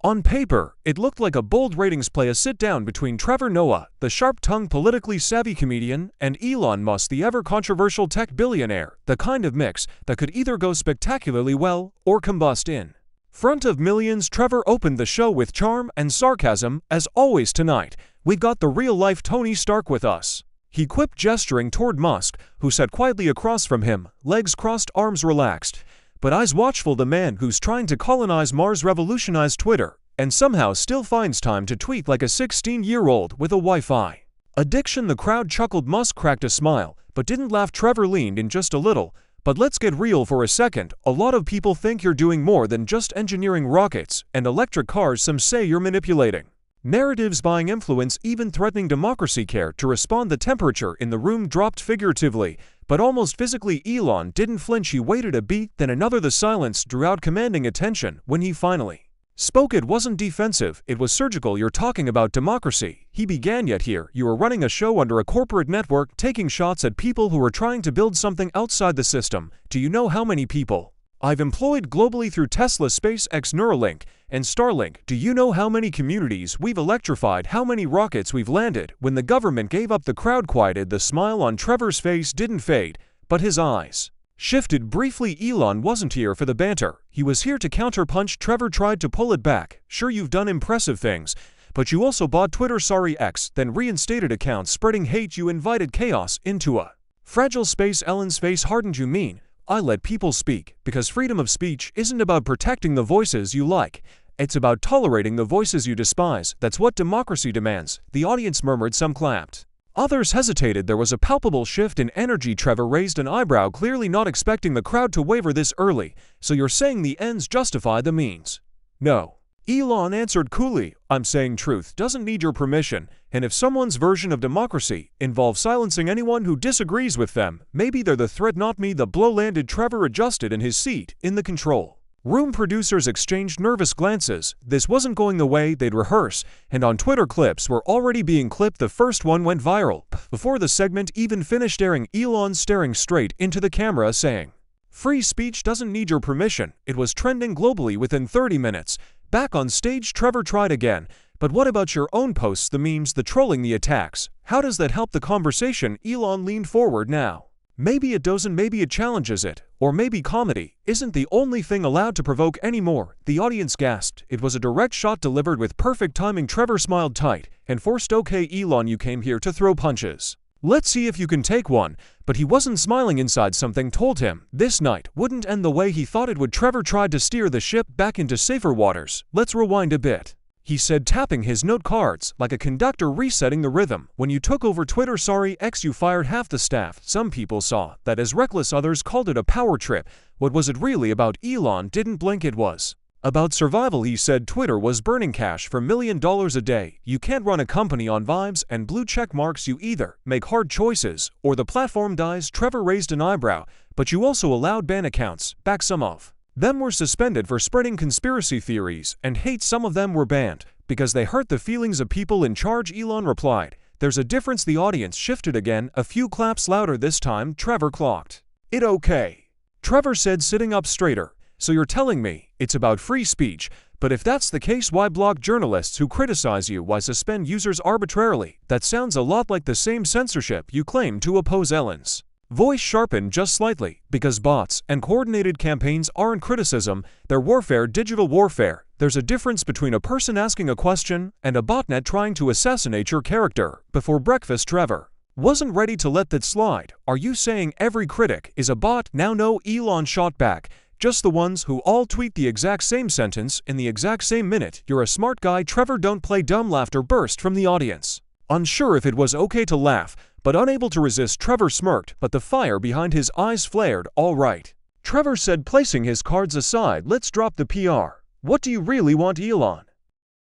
On paper, it looked like a bold ratings play, a sit-down between Trevor Noah, the sharp-tongued politically savvy comedian, and Elon Musk, the ever-controversial tech billionaire, the kind of mix that could either go spectacularly well or combust in front of millions. Trevor opened the show with charm and sarcasm. As always tonight, we've got the real-life Tony Stark with us, he quipped, gesturing toward Musk, who sat quietly across from him, legs crossed, arms relaxed, but eyes watchful. The man who's trying to colonize Mars, revolutionize Twitter, and somehow still finds time to tweet like a 16-year-old with a Wi-Fi addiction. The crowd chuckled. Musk cracked a smile, but didn't laugh. Trevor leaned in just a little. But let's get real for a second. A lot of people think you're doing more than just engineering rockets and electric cars. Some say you're manipulating narratives, buying influence, even threatening democracy. Care to respond? The temperature in the room dropped, figuratively but almost physically. Elon didn't flinch. He waited a beat, then another. The silence drew out, commanding attention. When he finally spoke, it wasn't defensive, it was surgical. You're talking about democracy, he began, yet here you are running a show under a corporate network, taking shots at people who are trying to build something outside the system. Do you know how many people I've employed globally through Tesla, SpaceX, Neuralink, and Starlink? Do you know how many communities we've electrified, how many rockets we've landed? When the government gave up, the crowd quieted. The smile on Trevor's face didn't fade, but his eyes shifted briefly. Elon wasn't here for the banter, he was here to counterpunch. Trevor tried to pull it back. Sure, you've done impressive things, but you also bought Twitter, sorry X, then reinstated accounts spreading hate. You invited chaos into a fragile space. Ellen's face hardened. You mean I let people speak? Because freedom of speech isn't about protecting the voices you like, it's about tolerating the voices you despise. That's what democracy demands. The audience murmured, some clapped, others hesitated. There was a palpable shift in energy. Trevor raised an eyebrow, clearly not expecting the crowd to waver this early. So you're saying the ends justify the means? No, Elon answered coolly. I'm saying truth doesn't need your permission, and if someone's version of democracy involves silencing anyone who disagrees with them, maybe they're the threat, not me. The blow landed. Trevor adjusted in his seat in the control room. Producers exchanged nervous glances. This wasn't going the way they'd rehearse, and on Twitter, clips were already being clipped. The first one went viral before the segment even finished airing. Elon staring straight into the camera, saying, "Free speech doesn't need your permission." It was trending globally within 30 minutes. Back on stage, Trevor tried again. But what about your own posts, the memes, the trolling, the attacks? How does that help the conversation? Elon leaned forward. Now, maybe it doesn't, maybe it challenges it. Or maybe comedy isn't the only thing allowed to provoke anymore. The audience gasped. It was a direct shot delivered with perfect timing. Trevor smiled tight and forced, "Okay, Elon, you came here to throw punches. Let's see if you can take one." But he wasn't smiling. Inside, something told him this night wouldn't end the way he thought it would. Trevor tried to steer the ship back into safer waters. "Let's rewind a bit," he said, tapping his note cards like a conductor resetting the rhythm. "When you took over Twitter, sorry X, you fired half the staff. Some people saw that as reckless, others called it a power trip. What was it really about?" Elon didn't blink. "It was about survival," he said. "Twitter was burning cash for $1 million a day. You can't run a company on vibes and blue check marks. You either make hard choices or the platform dies." Trevor raised an eyebrow. "But you also allowed ban accounts back. Some of them were suspended for spreading conspiracy theories and hate. Some of them were banned because they hurt the feelings of people in charge." Elon replied, "There's a difference." The audience shifted again, a few claps louder this time. Trevor clocked it. "Okay," Trevor said, sitting up straighter. "So you're telling me it's about free speech? But if that's the case, why block journalists who criticize you? Why suspend users arbitrarily? That sounds a lot like the same censorship you claim to oppose." Ellen's voice sharpened just slightly. "Because bots and coordinated campaigns aren't criticism, they're warfare, digital warfare. There's a difference between a person asking a question and a botnet trying to assassinate your character." Before breakfast, Trevor wasn't ready to let that slide. "Are you saying every critic is a bot now?" "No," Elon shot back. "Just the ones who all tweet the exact same sentence in the exact same minute. You're a smart guy, Trevor, don't play dumb." Laughter burst from the audience. Unsure if it was okay to laugh, but unable to resist, Trevor smirked, but the fire behind his eyes flared. "All right," Trevor said, placing his cards aside. "Let's drop the PR. What do you really want, Elon?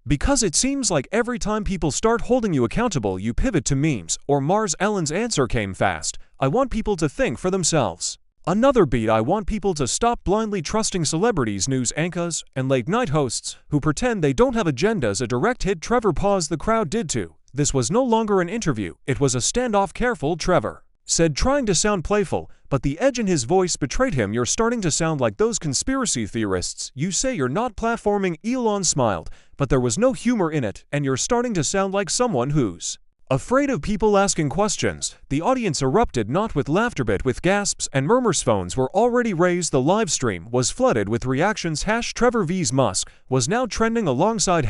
Because it seems like every time people start holding you accountable, you pivot to memes or Mars." Ellen's answer came fast. "I want people to think for themselves." Another beat. "I want people to stop blindly trusting celebrities, news anchors, and late-night hosts who pretend they don't have agendas." A direct hit. Trevor paused. The crowd did too. This was no longer an interview. It was a standoff. "Careful, Trevor," said, trying to sound playful, but the edge in his voice betrayed him. You're starting to sound like those conspiracy theorists you say you're not platforming. Elon smiled, but there was no humor in it, and you're starting to sound like someone who's afraid of people asking questions. The audience erupted, not with laughter but with gasps and murmurs. Phones were already raised. The live stream was flooded with reactions. #Trevor vs Musk was now trending alongside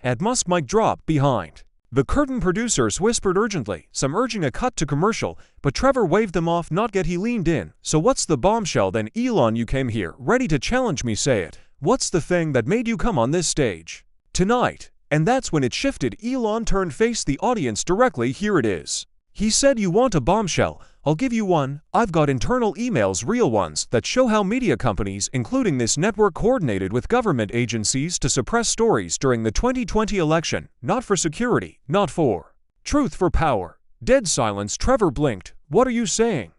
@ Musk mic drop behind the curtain. Producers whispered urgently, some urging a cut to commercial, but Trevor waved them off. Not yet. He leaned in. So what's the bombshell then? Elon, you came here ready to challenge me. Say it. What's the thing that made you come on this stage tonight? And that's when it shifted. Elon turned, faced the audience directly. Here it is. He said, you want a bombshell? I'll give you one. I've got internal emails, real ones, that show how media companies, including this network, coordinated with government agencies to suppress stories during the 2020 election. Not for security, not for truth, for power. Dead silence. Trevor blinked. What are you saying?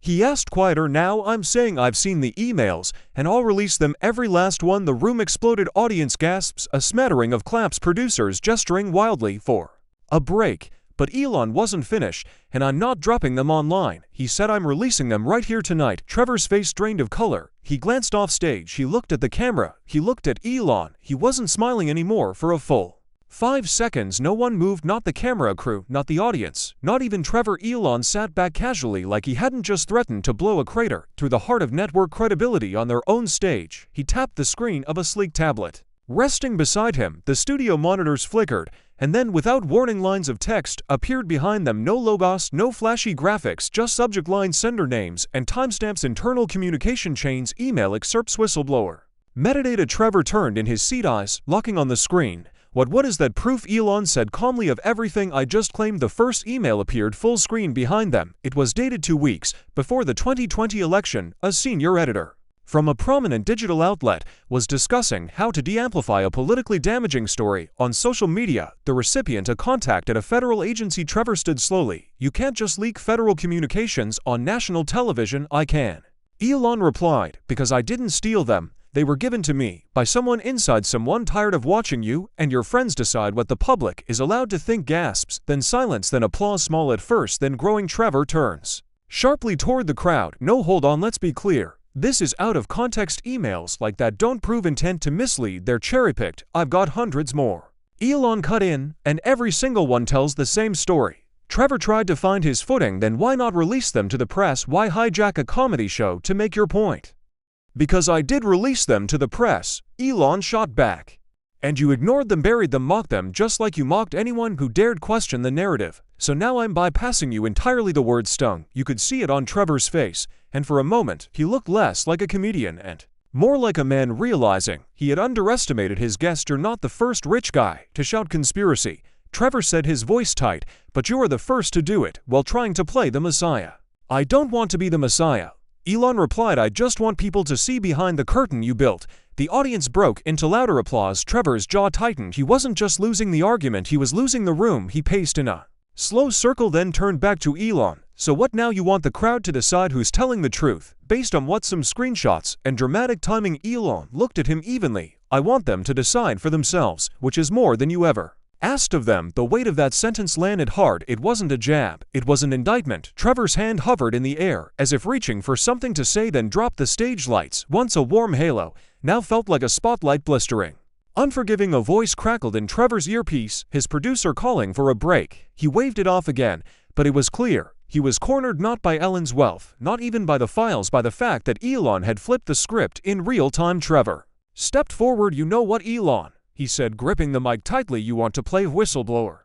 He asked. Quieter now. I'm saying I've seen the emails, and I'll release them, every last one. The room exploded. Audience gasps, a smattering of claps, producers gesturing wildly for a break. But Elon wasn't finished. And I'm not dropping them online, he said. I'm releasing them right here tonight. Trevor's face drained of color. He glanced off stage. He looked at the camera. He looked at Elon. He wasn't smiling anymore for a full 5 seconds. No one moved, not the camera crew, not the audience, not even Trevor. Elon sat back casually, like he hadn't just threatened to blow a crater through the heart of network credibility on their own stage. He tapped the screen of a sleek tablet resting beside him. The studio monitors flickered, and then, without warning, lines of text appeared behind them. No logos, no flashy graphics, just subject lines, sender names, and timestamps. Internal communication chains, email excerpts, whistleblower metadata. Trevor turned in his seat, eyes locking on the screen. What is that proof? Elon said calmly. Of everything I just claimed. The first email appeared full screen behind them. It was dated 2 weeks before the 2020 election. A senior editor from a prominent digital outlet was discussing how to de-amplify a politically damaging story on social media. The recipient, a contact at a federal agency. Trevor stood slowly. You can't just leak federal communications on national television. I can, Elon replied, because I didn't steal them. They were given to me by someone inside. Someone tired of watching you and your friends decide what the public is allowed to think. Gasps, then silence, then applause. Small at first, then growing. Trevor turns sharply toward the crowd. No, hold on, let's be clear. This is out of context. Emails like that don't prove intent to mislead. They're cherry-picked. I've got hundreds more. Elon cut in, and every single one tells the same story. Trevor tried to find his footing. Then why not release them to the press? Why hijack a comedy show to make your point? Because I did release them to the press, Elon shot back. And you ignored them, buried them, mocked them, just like you mocked anyone who dared question the narrative. So now I'm bypassing you entirely. The word stung. You could see it on Trevor's face, and for a moment he looked less like a comedian and more like a man realizing he had underestimated his guest. You're not the first rich guy to shout conspiracy, Trevor said, his voice tight, but you are the first to do it while trying to play the Messiah. I don't want to be the Messiah, Elon replied. I just want people to see behind the curtain you built. The audience broke into louder applause. Trevor's jaw tightened. He wasn't just losing the argument, he was losing the room. He paced in a slow circle, then turned back to Elon. So what now? You want the crowd to decide who's telling the truth, based on what? Some screenshots and dramatic timing. Elon looked at him evenly. I want them to decide for themselves, which is more than you ever asked of them. The weight of that sentence landed hard. It wasn't a jab, it was an indictment. Trevor's hand hovered in the air, as if reaching for something to say, then dropped. The stage lights, once a warm halo, now felt like a spotlight blistering. Unforgiving. A voice crackled in Trevor's earpiece, his producer calling for a break. He waved it off again, but it was clear. He was cornered, not by Elon's wealth, not even by the files, by the fact that Elon had flipped the script in real time. Trevor stepped forward. You know what, Elon, he said, gripping the mic tightly, you want to play whistleblower?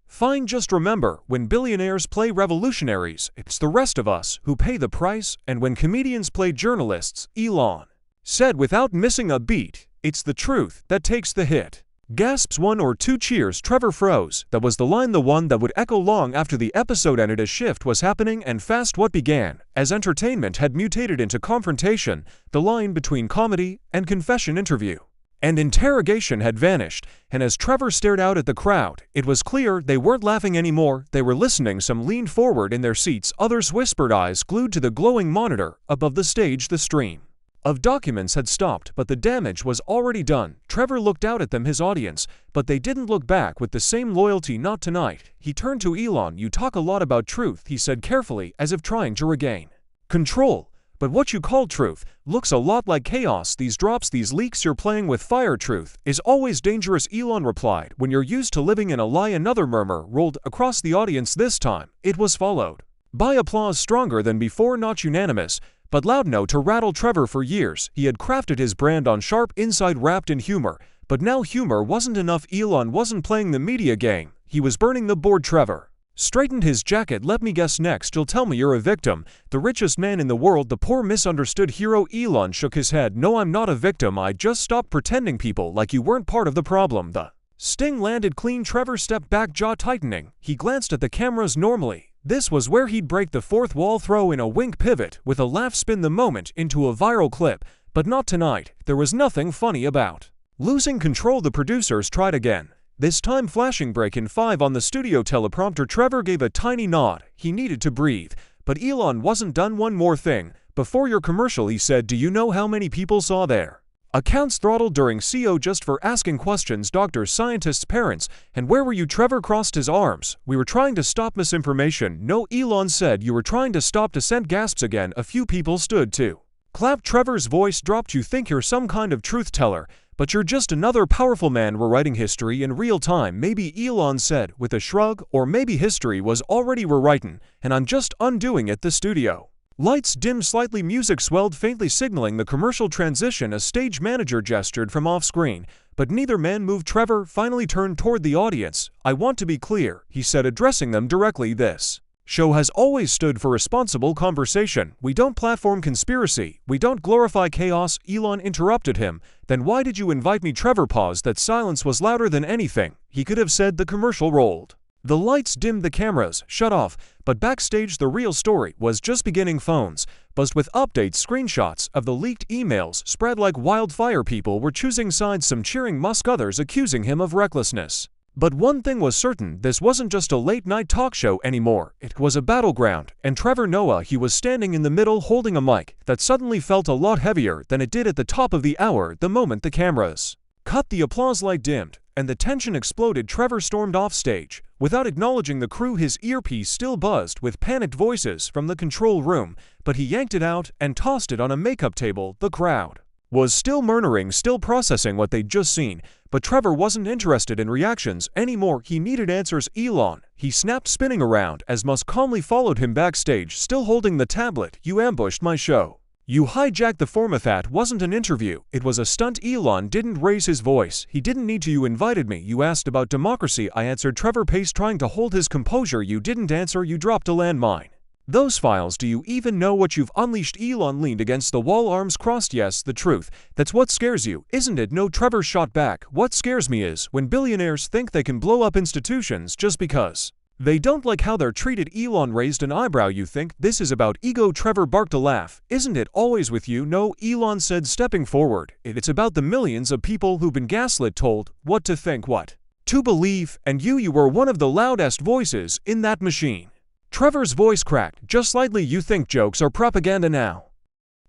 Fine, just remember, when billionaires play revolutionaries, it's the rest of us who pay the price, and when comedians play journalists, Elon said without missing a beat, it's the truth that takes the hit. Gasps, 1 or 2 cheers. Trevor froze. That was the line, the one that would echo long after the episode ended. A shift was happening, and fast. What began as entertainment had mutated into confrontation. The line between comedy and confession, interview and interrogation had vanished, and as Trevor stared out at the crowd, it was clear they weren't laughing anymore. They were listening. Some leaned forward in their seats, others whispered, eyes glued to the glowing monitor above the stage. The stream of documents had stopped, but the damage was already done. Trevor looked out at them, his audience, but they didn't look back with the same loyalty. Not tonight. He turned to Elon. You talk a lot about truth, he said carefully, as if trying to regain control. But what you call truth looks a lot like chaos. These drops, these leaks, you're playing with fire. Truth is always dangerous, Elon replied. When you're used to living in a lie. Another murmur rolled across the audience. This time, it was followed by applause stronger than before, not unanimous, but loud enough to rattle Trevor. For years, he had crafted his brand on sharp inside, wrapped in humor. But now humor wasn't enough. Elon wasn't playing the media game. He was burning the board. Trevor straightened his jacket. Let me guess, next you'll tell me you're a victim. The richest man in the world, the poor misunderstood hero. Elon shook his head. No, I'm not a victim. I just stopped pretending people like you weren't part of the problem. The sting landed clean. Trevor stepped back, jaw tightening. He glanced at the cameras. Normally, this was where he'd break the fourth wall, throw in a wink, pivot with a laugh, spin the moment into a viral clip. But not tonight. There was nothing funny about losing control. The producers tried again, this time flashing break in 5 on the studio teleprompter. Trevor gave a tiny nod. He needed to breathe. But Elon wasn't done. One more thing before your commercial, he said. Do you know how many people saw their accounts throttled during CO just for asking questions? Doctors, scientists, parents. And where were you? Trevor crossed his arms. We were trying to stop misinformation. No, Elon said. You were trying to stop dissent. Gasps again. A few people stood to clap. Trevor's voice dropped. You think you're some kind of truth teller, but you're just another powerful man. We're writing history in real time. Maybe, Elon said with a shrug, or maybe history was already rewritten, and I'm just undoing it. The studio lights dimmed slightly. Music swelled faintly, signaling the commercial transition. A stage manager gestured from off-screen, but neither man moved. Trevor finally turned toward the audience. I want to be clear, he said, addressing them directly. This show has always stood for responsible conversation. We don't platform conspiracy. We don't glorify chaos. Elon interrupted him. Then why did you invite me? Trevor paused. That silence was louder than anything he could have said. The commercial rolled. The lights dimmed, the cameras shut off, but backstage the real story was just beginning. Phones buzzed with updates. Screenshots of the leaked emails spread like wildfire. People were choosing sides, some cheering Musk, others accusing him of recklessness. But one thing was certain, this wasn't just a late-night talk show anymore. It was a battleground, and Trevor Noah, he was standing in the middle holding a mic that suddenly felt a lot heavier than it did at the top of the hour. The moment the cameras cut, the applause light dimmed, and the tension exploded. Trevor stormed off stage without acknowledging the crew. His earpiece still buzzed with panicked voices from the control room, but he yanked it out and tossed it on a makeup table. The crowd was still murmuring, still processing what they'd just seen, but Trevor wasn't interested in reactions anymore. He needed answers. Elon, he snapped, spinning around as Musk calmly followed him backstage, still holding the tablet. You ambushed my show. You hijacked the format. That wasn't an interview. It was a stunt. Elon didn't raise his voice. He didn't need to. You invited me. You asked about democracy. I answered. Trevor paced, trying to hold his composure. You didn't answer. You dropped a landmine. Those files, do you even know what you've unleashed? Elon leaned against the wall, arms crossed. Yes, the truth. That's what scares you, isn't it? No, Trevor shot back. What scares me is when billionaires think they can blow up institutions just because they don't like how they're treated. Elon raised an eyebrow. You think this is about ego? Trevor barked a laugh. Isn't it always with you? No, Elon said, stepping forward. It's about the millions of people who've been gaslit, told what to think, what to believe, and you were one of the loudest voices in that machine. Trevor's voice cracked just slightly. You think jokes are propaganda now,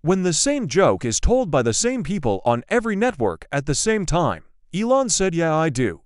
when the same joke is told by the same people on every network at the same time? Elon said, yeah, I do.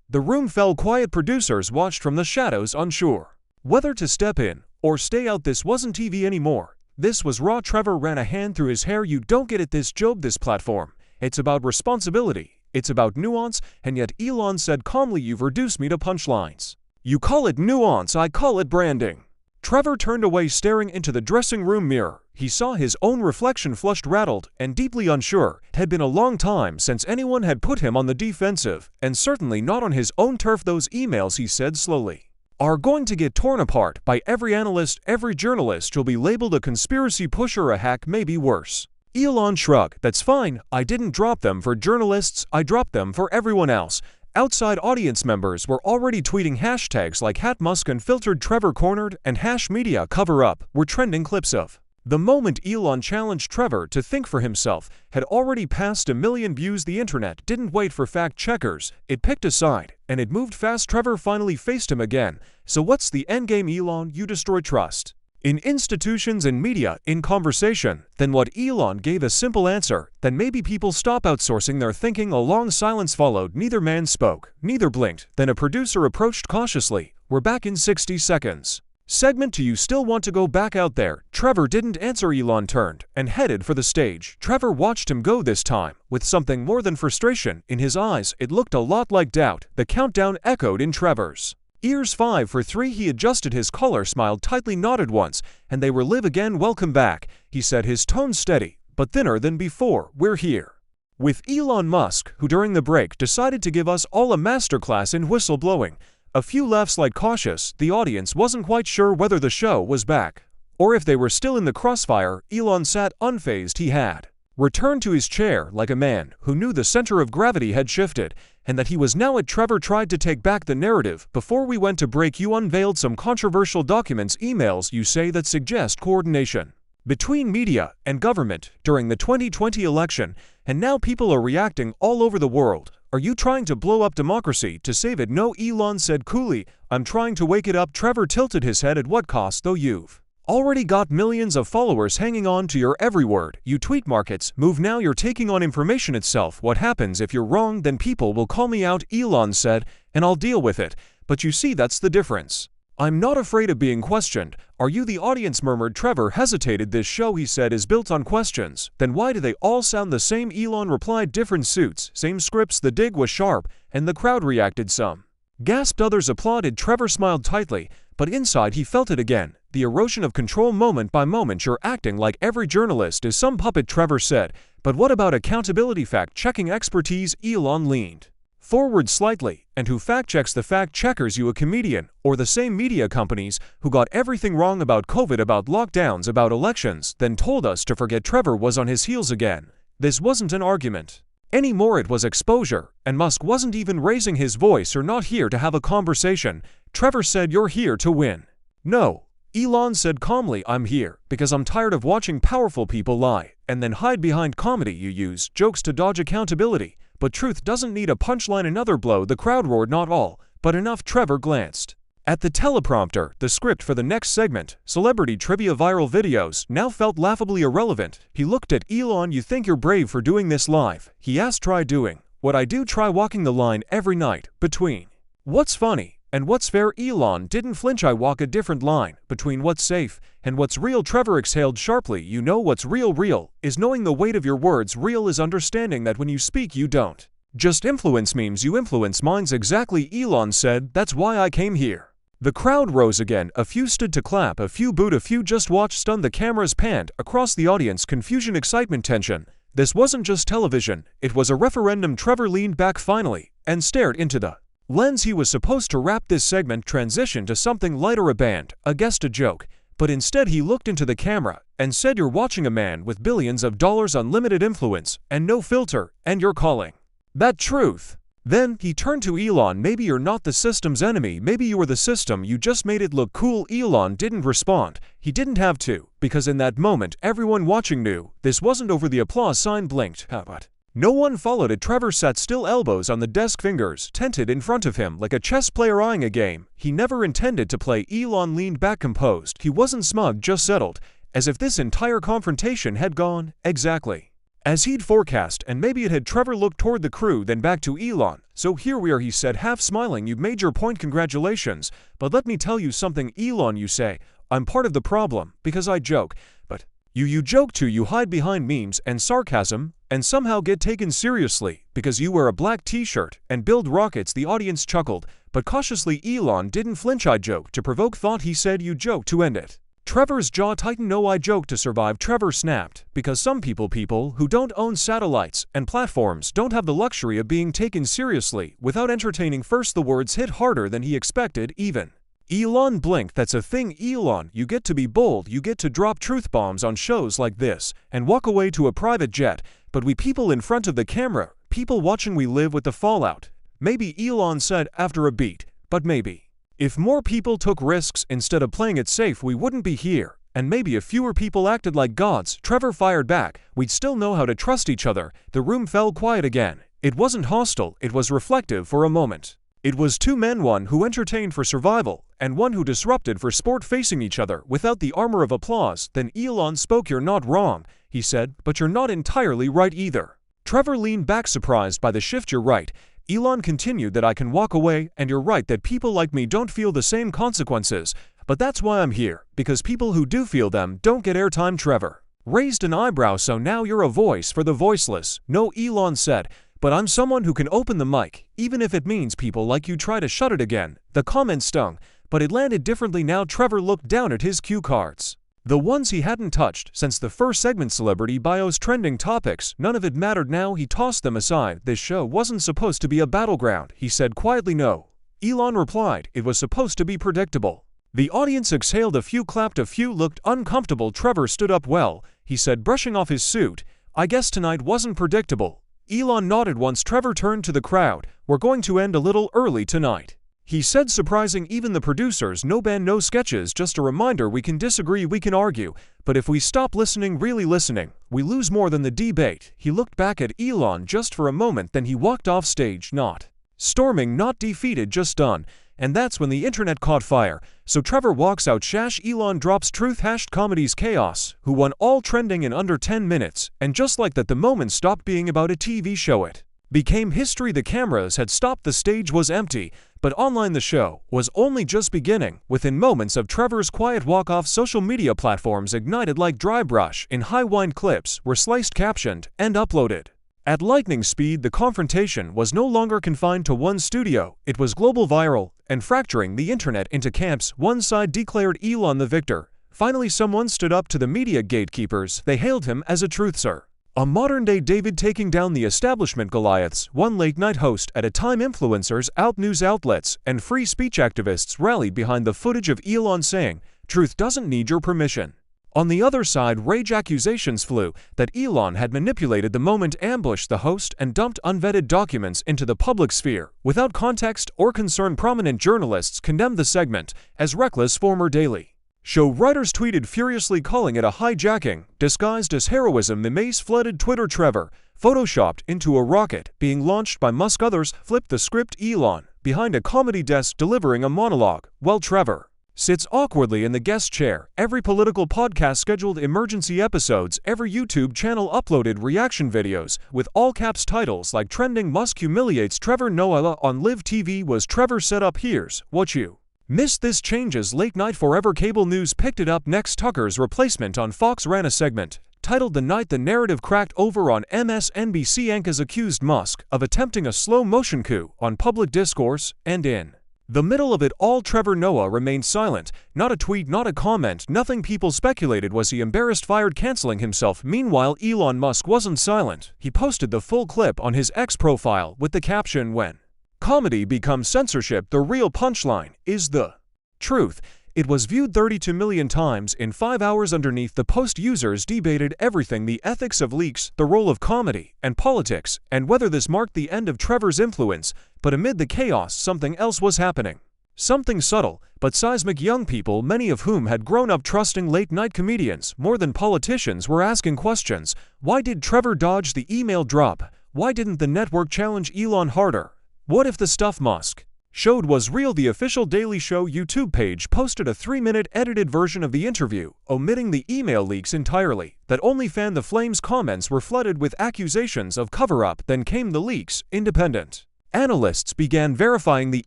The room fell quiet. Producers watched from the shadows, unsure whether to step in or stay out. This wasn't TV anymore. This was raw. Trevor ran a hand through his hair. You don't get it, this job, this platform. It's about responsibility. It's about nuance. And yet, Elon said calmly, you've reduced me to punchlines. You call it nuance, I call it branding. Trevor turned away, staring into the dressing room mirror. He saw his own reflection, flushed, rattled, and deeply unsure. It had been a long time since anyone had put him on the defensive, and certainly not on his own turf. Those emails, he said slowly, are going to get torn apart by every analyst, every journalist. You'll be labeled a conspiracy pusher, a hack, maybe worse. Elon shrugged. That's fine. I didn't drop them for journalists, I dropped them for everyone else. Outside audience members were already tweeting hashtags like #Musk unfiltered, Trevor cornered, and #media cover up were trending clips of. The moment Elon challenged Trevor to think for himself had already passed 1 million views. The internet didn't wait for fact checkers. It picked a side, and it moved fast. Trevor finally faced him again. So what's the endgame, Elon? You destroy trust. In institutions and media, in conversation, then what Elon gave a simple answer, then maybe people stop outsourcing their thinking. A long silence followed, neither man spoke, neither blinked, then a producer approached cautiously. We're back in 60 seconds. Segment 2. You still want to go back out there? Trevor didn't answer. Elon turned and headed for the stage. Trevor watched him go this time, with something more than frustration in his eyes. It looked a lot like doubt. The countdown echoed in Trevor's ears. 5, 4, 3. He adjusted his collar, smiled tightly, nodded once, and they were live again. Welcome back, he said, his tone steady, but thinner than before. We're here with Elon Musk, who during the break decided to give us all a masterclass in whistleblowing. A few laughs like cautious. The audience wasn't quite sure whether the show was back, or if they were still in the crossfire. Elon sat unfazed. He had returned to his chair like a man who knew the center of gravity had shifted, and that he was now at. Trevor tried to take back the narrative. Before we went to break, you unveiled some controversial documents, emails you say, that suggest coordination between media and government during the 2020 election, and now people are reacting all over the world. Are you trying to blow up democracy to save it? No, Elon said coolly. I'm trying to wake it up. Trevor tilted his head. At what cost, though? You've already got millions of followers hanging on to your every word. You tweet markets move. Now you're taking on information itself. What happens if you're wrong? Then people will call me out, Elon said, and I'll deal with it. But you see, that's the difference. I'm not afraid of being questioned. Are you? The audience murmured. Trevor hesitated. This show, he said, is built on questions. Then why do they all sound the same? Elon replied. Different suits, same scripts. The dig was sharp, and the crowd reacted. Some gasped, others applauded. Trevor smiled tightly, but inside he felt it again. The erosion of control, moment by moment. You're acting like every journalist is some puppet, Trevor said. But what about accountability, fact-checking expertise? Elon leaned forward slightly. And who fact-checks the fact-checkers? You, a comedian, or the same media companies who got everything wrong about COVID, about lockdowns, about elections, then told us to forget? Trevor was on his heels again. This wasn't an argument anymore, it was exposure, and Musk wasn't even raising his voice or not here to have a conversation. Trevor said, you're here to win. No, Elon said calmly, I'm here because I'm tired of watching powerful people lie and then hide behind comedy. You use jokes to dodge accountability, but truth doesn't need a punchline. Another blow. The crowd roared. Not all, but enough. Trevor glanced at the teleprompter. The script for the next segment, celebrity trivia viral videos, now felt laughably irrelevant. He looked at Elon. You think you're brave for doing this live? He asked. Try doing what I do. Try walking the line every night between what's funny and what's fair. Elon didn't flinch. I walk a different line between what's safe and what's real. Trevor exhaled sharply. You know what's real? Real is knowing the weight of your words. Real is understanding that when you speak, you don't just influence memes, you influence minds. Exactly, Elon said. That's why I came here. The crowd rose again. A few stood to clap, a few booed, a few just watched stunned. The cameras panned across the audience. Confusion, excitement, tension. This wasn't just television, it was a referendum. Trevor leaned back finally and stared into the lens. He was supposed to wrap this segment, transition to something lighter, a band, a guest, a joke, but instead he looked into the camera and said, you're watching a man with billions of dollars, unlimited influence, and no filter, and you're calling that truth. Then he turned to Elon. Maybe you're not the system's enemy, maybe you were the system, you just made it look cool. Elon didn't respond. He didn't have to, because in that moment everyone watching knew this wasn't over. The applause sign blinked, but no one followed it. Trevor sat still, elbows on the desk, fingers tented in front of him like a chess player eyeing a game he never intended to play. Elon leaned back, composed. He wasn't smug, just settled, as if this entire confrontation had gone exactly as he'd forecast, and maybe it had. Trevor looked toward the crew, then back to Elon. So here we are, he said, half smiling. You've made your point, congratulations. But let me tell you something, Elon. You say I'm part of the problem because I joke, but you joke too. You hide behind memes and sarcasm and somehow get taken seriously because you wear a black t-shirt and build rockets. The audience chuckled, but cautiously. Elon didn't flinch. I joke to provoke thought, he said. You joke to end it. Trevor's jaw tightened. No, I joke to survive. Trevor snapped, because some people who don't own satellites and platforms don't have the luxury of being taken seriously without entertaining. First, the words hit harder than he expected. Even Elon blinked. That's a thing, Elon. You get to be bold, you get to drop truth bombs on shows like this and walk away to a private jet. But we people in front of the camera, people watching, we live with the fallout. Maybe, Elon said after a beat, but maybe if more people took risks instead of playing it safe, we wouldn't be here. And maybe if fewer people acted like gods, Trevor fired back, we'd still know how to trust each other. The room fell quiet again. It wasn't hostile, it was reflective for a moment. It was two men, one who entertained for survival, and one who disrupted for sport, facing each other without the armor of applause. Then Elon spoke. "You're not wrong," he said, "but you're not entirely right either." Trevor leaned back, surprised by the shift. "You're right." Elon continued, "that I can walk away, and you're right that people like me don't feel the same consequences. But that's why I'm here, because people who do feel them don't get airtime." Trevor raised an eyebrow. "So now you're a voice for the voiceless?" "No," Elon said, "but I'm someone who can open the mic, even if it means people like you try to shut it again." The comment stung, but it landed differently now. Trevor looked down at his cue cards, the ones he hadn't touched since the first segment, celebrity bios, trending topics. None of it mattered now. He tossed them aside. "This show wasn't supposed to be a battleground," he said quietly. "No," Elon replied, "it was supposed to be predictable." The audience exhaled. A few clapped, a few looked uncomfortable. Trevor stood up. "Well," he said, brushing off his suit, "I guess tonight wasn't predictable." Elon nodded once. Trevor turned to the crowd. "We're going to end a little early tonight," he said, surprising even the producers. "No band, no sketches, just a reminder, we can disagree, we can argue, but if we stop listening, really listening, we lose more than the debate." He looked back at Elon just for a moment, then he walked off stage, not storming, not defeated, just done. And that's when the internet caught fire. "So Trevor walks out, shash, Elon drops truth, hashed comedy's chaos, who won all trending in under 10 minutes, and just like that the moment stopped being about a TV show. It became history. The cameras had stopped, the stage was empty, but online the show was only just beginning. Within moments of Trevor's quiet walk-off, social media platforms ignited like dry brush. In high-wind clips were sliced, captioned, and uploaded at lightning speed. The confrontation was no longer confined to one studio. It was global, viral, and fracturing the internet into camps. One side declared Elon the victor. Finally, someone stood up to the media gatekeepers. They hailed him as a truthsayer, a modern-day David taking down the establishment Goliaths. One late-night host at a time, influencers, news outlets, and free speech activists rallied behind the footage of Elon saying, "Truth doesn't need your permission." On the other side, rage accusations flew that Elon had manipulated the moment, ambushed the host, and dumped unvetted documents into the public sphere without context or concern. Prominent journalists condemned the segment as reckless. Former Daily Show writers tweeted furiously, calling it a hijacking disguised as heroism. The maze flooded Twitter. Trevor photoshopped into a rocket being launched by Musk. Others flipped the script. Elon behind a comedy desk delivering a monologue, while Trevor sits awkwardly in the guest chair. Every political podcast scheduled emergency episodes. Every YouTube channel uploaded reaction videos with all caps titles like "Trending Musk Humiliates Trevor Noah on Live TV." Was Trevor set up? Here's what you missed. This changes late night forever. Cable news picked it up next. Tucker's replacement on Fox ran a segment titled "The Night the Narrative Cracked." Over on MSNBC, Anchors accused Musk of attempting a slow-motion coup on public discourse, and in the middle of it all, Trevor Noah remained silent. Not a tweet, not a comment, nothing. People speculated, was he embarrassed, fired, canceling himself? Meanwhile, Elon Musk wasn't silent. He posted the full clip on his X profile with the caption, "When comedy becomes censorship, the real punchline is the truth." It was viewed 32 million times in 5 hours. Underneath the post, users debated everything: the ethics of leaks, the role of comedy and politics, and whether this marked the end of Trevor's influence. But amid the chaos, something else was happening. Something subtle but seismic. Young people, many of whom had grown up trusting late-night comedians more than politicians, were asking questions. Why did Trevor dodge the email drop? Why didn't the network challenge Elon harder? What if the stuff Musk showed was real? The official Daily Show YouTube page posted a 3-minute edited version of the interview, omitting the email leaks entirely. That only fanned the flames. Comments were flooded with accusations of cover-up. Then came the leaks. Independent analysts began verifying the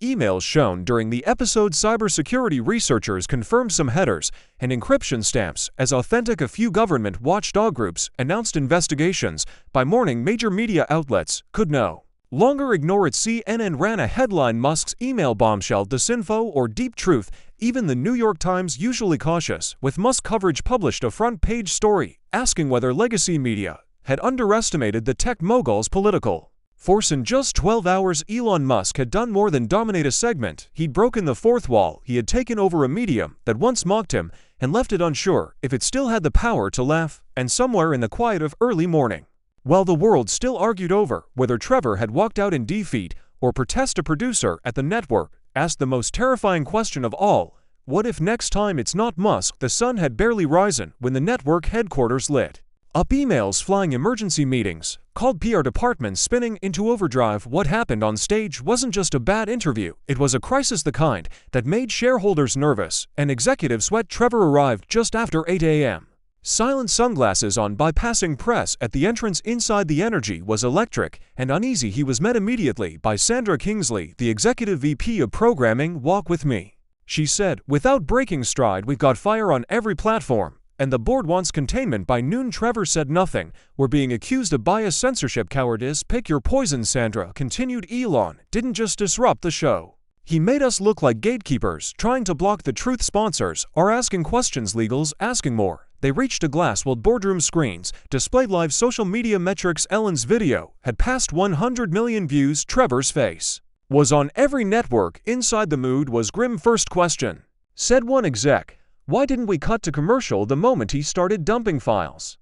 emails shown during the episode. Cybersecurity researchers confirmed some headers and encryption stamps as authentic. A few government watchdog groups announced investigations. By morning, major media outlets could no longer ignore it. CNN ran a headline, "Musk's email bombshell, disinfo or deep truth." Even the New York Times, usually cautious with Musk coverage, published a front-page story asking whether legacy media had underestimated the tech mogul's political force. In just 12 hours, Elon Musk had done more than dominate a segment. He'd broken the fourth wall. He had taken over a medium that once mocked him and left it unsure if it still had the power to laugh. And somewhere in the quiet of early morning, while the world still argued over whether Trevor had walked out in defeat or protest, a producer at the network asked the most terrifying question of all: what if next time it's not Musk? The sun had barely risen when the network headquarters lit Up emails flying emergency meetings, called PR departments spinning into overdrive. What happened on stage wasn't just a bad interview, it was a crisis, the kind that made shareholders nervous and executives sweat. Trevor arrived just after 8 a.m. Silent sunglasses on, bypassing press at the entrance. Inside, the energy was electric and uneasy. He was met immediately by Sandra Kingsley, the executive VP of programming. "Walk with me," she said, without breaking stride. "We've got fire on every platform, and the board wants containment by noon." Trevor said nothing. "We're being accused of bias, censorship, cowardice. Pick your poison," Sandra continued. "Elon didn't just disrupt the show. He made us look like gatekeepers, trying to block the truth. Sponsors are asking questions, legals asking more." They reached a glass-walled boardroom. Screens displayed live social media metrics. Ellen's video had passed 100 million views. Trevor's face was on every network. Inside, the mood was grim. "First question," said one exec, "why didn't we cut to commercial the moment he started dumping files?"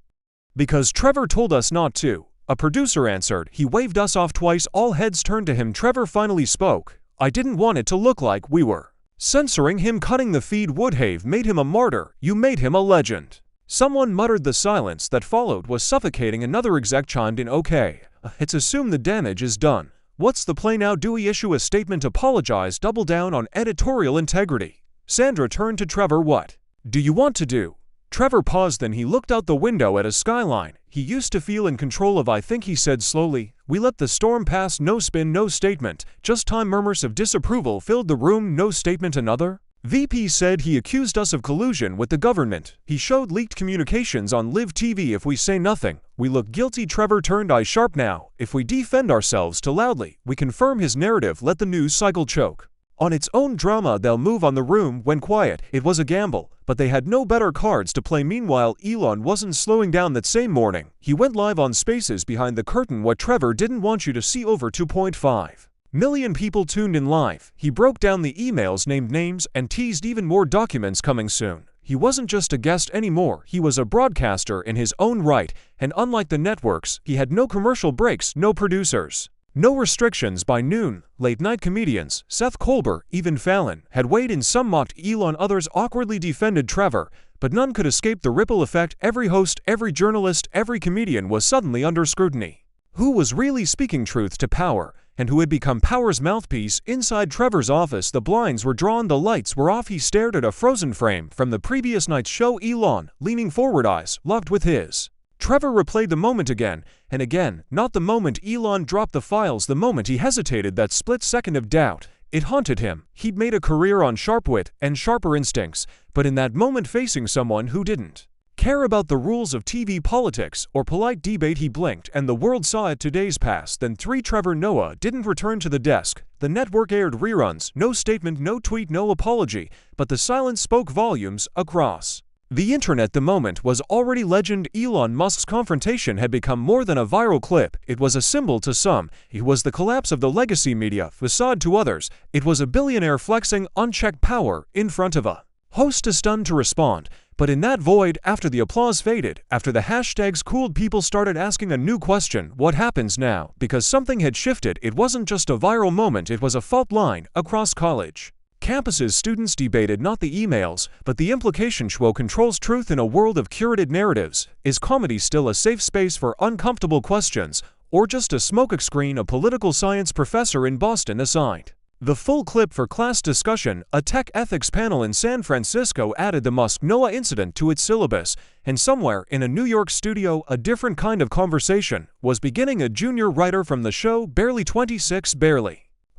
"Because Trevor told us not to," a producer answered. "He waved us off twice." All heads turned to him. Trevor finally spoke. "I didn't want it to look like we were censoring him. Cutting the feed would have made him a martyr. You made him a legend." Someone muttered. The silence that followed was suffocating. Another exec chimed in. "Okay, it's assumed the damage is done. What's the play now? Do we issue a statement, apologize, double down on editorial integrity?" Sandra turned to Trevor. "What do you want to do?" Trevor paused, then he looked out the window at a skyline he used to feel in control of. "I think," he said slowly, "we let the storm pass. No spin, no statement, just time." Murmurs of disapproval filled the room. "No statement?" Another VP said. "He accused us of collusion with the government. He showed leaked communications on live TV. If we say nothing, we look guilty." Trevor turned eye sharp. "Now, if we defend ourselves too loudly, we confirm his narrative. Let the news cycle choke on its own drama. They'll move on." The room went quiet. It was a gamble, but they had no better cards to play. Meanwhile, Elon wasn't slowing down. That same morning, he went live on Spaces. Behind the curtain, what Trevor didn't want you to see. Over 2.5 million people tuned in live. He broke down the emails, named names, and teased even more documents coming soon. He wasn't just a guest anymore, he was a broadcaster in his own right, and unlike the networks, he had no commercial breaks, no producers, no restrictions. By noon, late-night comedians, Seth Colbert, even Fallon, had weighed in. Some mocked Elon, others awkwardly defended Trevor, but none could escape the ripple effect. Every host, every journalist, every comedian was suddenly under scrutiny. Who was really speaking truth to power, and who had become power's mouthpiece? Inside Trevor's office, the blinds were drawn, the lights were off. He stared at a frozen frame from the previous night's show. Elon, leaning forward, eyes locked with his. Trevor replayed the moment again and again. Not the moment Elon dropped the files, the moment he hesitated. That split second of doubt, it haunted him. He'd made a career on sharp wit and sharper instincts, but in that moment, facing someone who didn't care about the rules of TV politics or polite debate, he blinked and the world saw it. 2 days passed, then 3. Trevor Noah didn't return to the desk. The network aired reruns. No statement, no tweet, no apology, but the silence spoke volumes across the internet. The moment was already legend. Elon Musk's confrontation had become more than a viral clip. It was a symbol to some. It was the collapse of the legacy media facade to others. It was a billionaire flexing unchecked power in front of a host too stunned to respond. But in that void, after the applause faded, after the hashtags cooled, people started asking a new question: what happens now? Because something had shifted. It wasn't just a viral moment, it was a fault line across college campuses. Students debated not the emails, but the implication. Schwo controls truth in a world of curated narratives. Is comedy still a safe space for uncomfortable questions, or just a smokescreen? A political science professor in Boston assigned the full clip for class discussion. A tech ethics panel in San Francisco added the Musk-Noah incident to its syllabus, and somewhere in a New York studio, a different kind of conversation was beginning. A junior writer from the show, barely 26,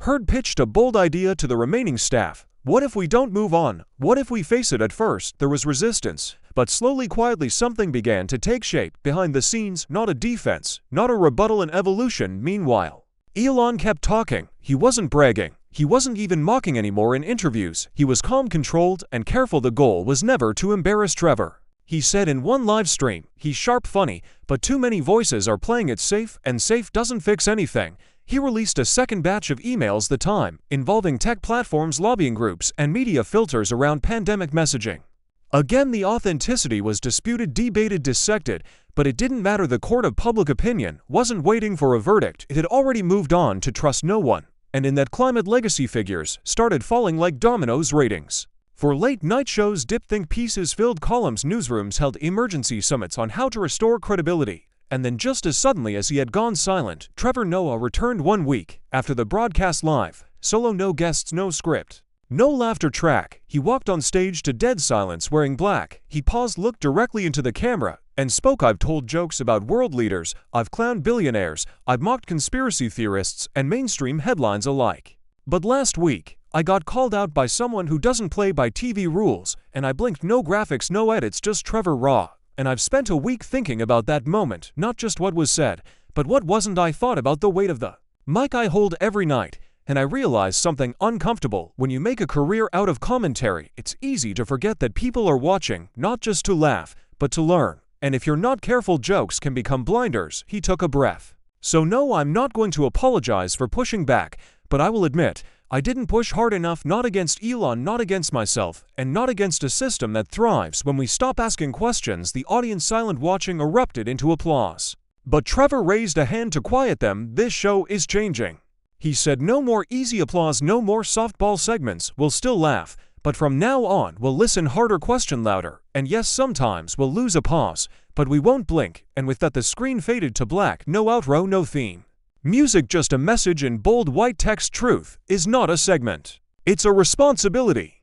heard pitched a bold idea to the remaining staff. What if we don't move on? What if we face it? At first, there was resistance, but slowly, quietly, something began to take shape behind the scenes. Not a defense, not a rebuttal, an evolution. Meanwhile, Elon kept talking. He wasn't bragging. He wasn't even mocking anymore in interviews. He was calm, controlled, and careful. The goal was never to embarrass Trevor. He said in one live stream, "He's sharp, funny, but too many voices are playing it safe, and safe doesn't fix anything." He released a second batch of emails, the time involving tech platforms, lobbying groups, and media filters around pandemic messaging. Again, the authenticity was disputed, debated, dissected, but it didn't matter. The court of public opinion wasn't waiting for a verdict. It had already moved on to trust no one. And in that climate, legacy figures started falling like dominoes. Ratings For late-night shows, dip-think pieces filled columns. Newsrooms held emergency summits on how to restore credibility. And then just as suddenly as he had gone silent, Trevor Noah returned 1 week after the broadcast live. Solo, no guests, no script. No laughter track. He walked on stage to dead silence wearing black. He paused, looked directly into the camera, and spoke. I've told jokes about world leaders, I've clowned billionaires, I've mocked conspiracy theorists and mainstream headlines alike. But last week, I got called out by someone who doesn't play by TV rules, and I blinked. No graphics, no edits, just Trevor raw. And I've spent a week thinking about that moment, not just what was said, but what wasn't. I thought about the weight of the mic I hold every night, and I realized something uncomfortable. When you make a career out of commentary, it's easy to forget that people are watching, not just to laugh, but to learn. And if you're not careful, jokes can become blinders. He took a breath. So no, I'm not going to apologize for pushing back, but I will admit, I didn't push hard enough, not against Elon, not against myself, and not against a system that thrives when we stop asking questions. The audience, silent watching, erupted into applause. But Trevor raised a hand to quiet them. This show is changing. He said, no more easy applause, no more softball segments. We'll still laugh, but from now on we'll listen harder, question louder, and yes, sometimes we'll lose a pause, but we won't blink. And with that, the screen faded to black. No outro, no theme. Music, just a message in bold white text. Truth is not a segment. It's a responsibility.